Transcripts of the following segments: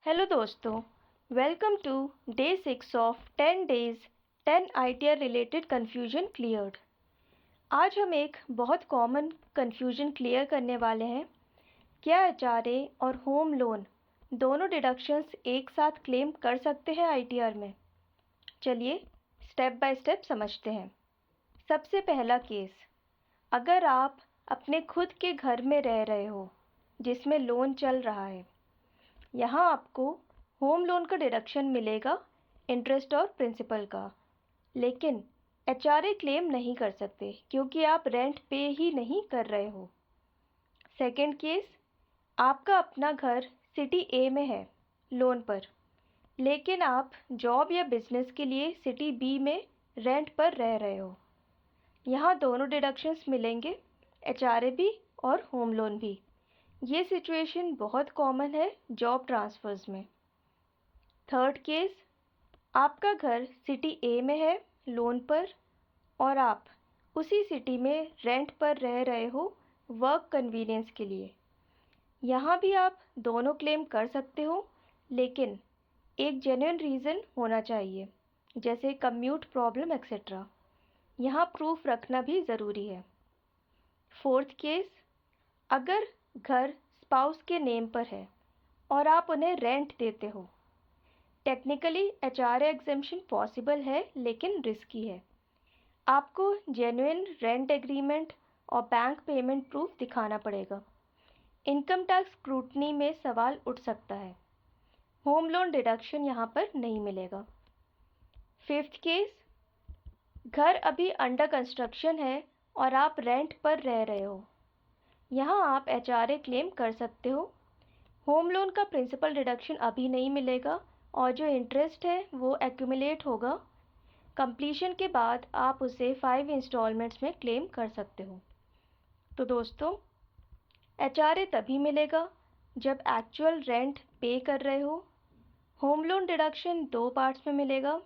Hello दोस्तों, welcome to day 6 of 10 days 10 ITR related confusion cleared. आज हम एक बहुत कॉमन कन्फ्यूजन क्लियर करने वाले हैं। क्या HRA और होम लोन दोनों डिडक्शंस एक साथ क्लेम कर सकते हैं ITR में? चलिए स्टेप बाय स्टेप समझते हैं। सबसे पहला केस, अगर आप अपने खुद के घर में रह रहे हो जिसमें लोन चल रहा है, यहाँ आपको होम लोन का डिडक्शन मिलेगा इंटरेस्ट और प्रिंसिपल का, लेकिन HRA क्लेम नहीं कर सकते क्योंकि आप रेंट पे ही नहीं कर रहे हो। सेकंड केस, आपका अपना घर सिटी A में है लोन पर, लेकिन आप जॉब या बिजनेस के लिए सिटी B में रेंट पर रह रहे हो। यहाँ दोनों डिडक्शंस मिलेंगे, HRA भी और होम लोन भी। ये सिचुएशन बहुत कॉमन है जॉब ट्रांसफ़र्स में। थर्ड केस, आपका घर सिटी A में है लोन पर और आप उसी सिटी में रेंट पर रह रहे हो वर्क कन्वीनियंस के लिए। यहाँ भी आप दोनों क्लेम कर सकते हो, लेकिन एक जेन्युइन रीज़न होना चाहिए, जैसे कम्यूट प्रॉब्लम एक्सेट्रा। यहाँ प्रूफ रखना भी ज़रूरी है। फोर्थ केस, अगर घर स्पाउस के नेम पर है और आप उन्हें रेंट देते हो, टेक्निकली HRA एग्जेम्पशन पॉसिबल है लेकिन रिस्की है। आपको जेन्युइन रेंट एग्रीमेंट और बैंक पेमेंट प्रूफ दिखाना पड़ेगा। इनकम टैक्स स्क्रूटनी में सवाल उठ सकता है। होम लोन डिडक्शन यहाँ पर नहीं मिलेगा। फिफ्थ केस, घर अभी अंडर कंस्ट्रक्शन है और आप रेंट पर रह रहे हो। यहाँ आप HRA क्लेम कर सकते हो। होम लोन का प्रिंसिपल डिडक्शन अभी नहीं मिलेगा और जो इंटरेस्ट है वो एक्यूमुलेट होगा। कंप्लीशन के बाद आप उसे 5 इंस्टॉलमेंट्स में क्लेम कर सकते हो। तो दोस्तों, HRA तभी मिलेगा जब एक्चुअल रेंट पे कर रहे हो। होम लोन डिडक्शन 2 पार्ट्स में मिलेगा,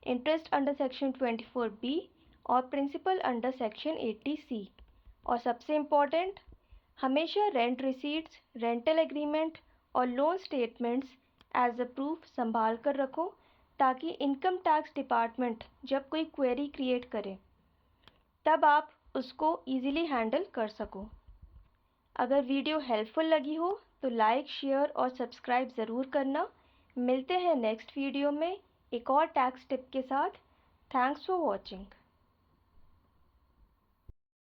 इंटरेस्ट अंडर सेक्शन 24B और प्रिंसिपल अंडर सेक्शन 80C। और सबसे इम्पॉर्टेंट, हमेशा रेंट रिसीट्स, रेंटल एग्रीमेंट और loan statements as a proof संभाल कर रखो, ताकि इनकम टैक्स डिपार्टमेंट जब कोई क्वेरी क्रिएट करे तब आप उसको इजीली हैंडल कर सको। अगर वीडियो हेल्पफुल लगी हो तो लाइक, शेयर और सब्सक्राइब ज़रूर करना। मिलते हैं नेक्स्ट वीडियो में एक और टैक्स टिप के साथ। Thanks for watching.